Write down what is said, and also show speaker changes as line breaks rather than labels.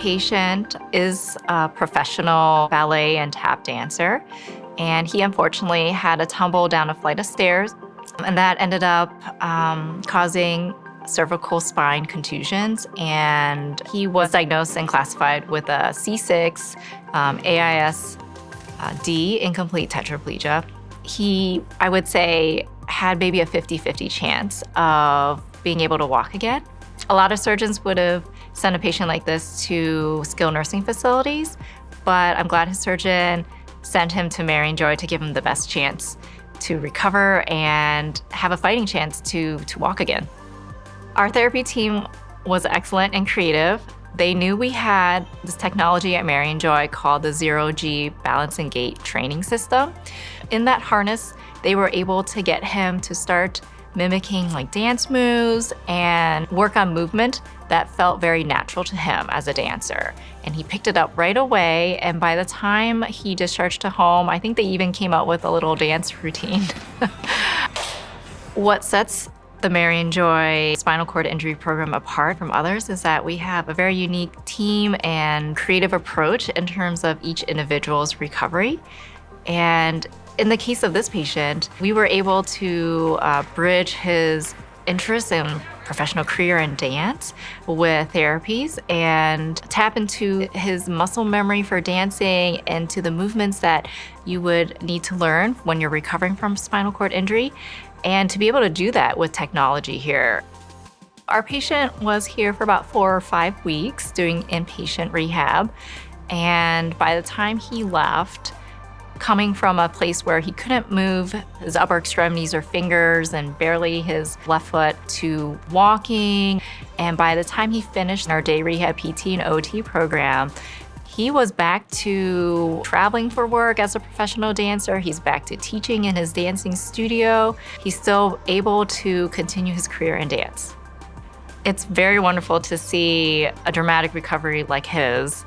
patient is a professional ballet and tap dancer, and he unfortunately had a tumble down a flight of stairs, and that ended up causing cervical spine contusions, and he was diagnosed and classified with a C6 AIS-D incomplete tetraplegia. He, I would say, had maybe a 50-50 chance of being able to walk again. A lot of surgeons would have sent a patient like this to skilled nursing facilities, but I'm glad his surgeon sent him to Marion Joy to give him the best chance to recover and have a fighting chance to walk again. Our therapy team was excellent and creative. They knew we had this technology at Marion Joy called the Zero-G Balance and Gait Training System. In that harness, they were able to get him to start mimicking like dance moves and work on movement that felt very natural to him as a dancer. And he picked it up right away, and by the time he discharged to home, I think they even came out with a little dance routine. What sets the Marion Joy Spinal Cord Injury Program apart from others is that we have a very unique team and creative approach in terms of each individual's recovery. And in the case of this patient, we were able to bridge his interest in professional career in dance with therapies and tap into his muscle memory for dancing and to the movements that you would need to learn when you're recovering from spinal cord injury, and to be able to do that with technology here. Our patient was here for about 4 or 5 weeks doing inpatient rehab, and by the time he left, coming from a place where he couldn't move his upper extremities or fingers and barely his left foot to walking. And by the time he finished our day rehab PT and OT program, he was back to traveling for work as a professional dancer. He's back to teaching in his dancing studio. He's still able to continue his career in dance. It's very wonderful to see a dramatic recovery like his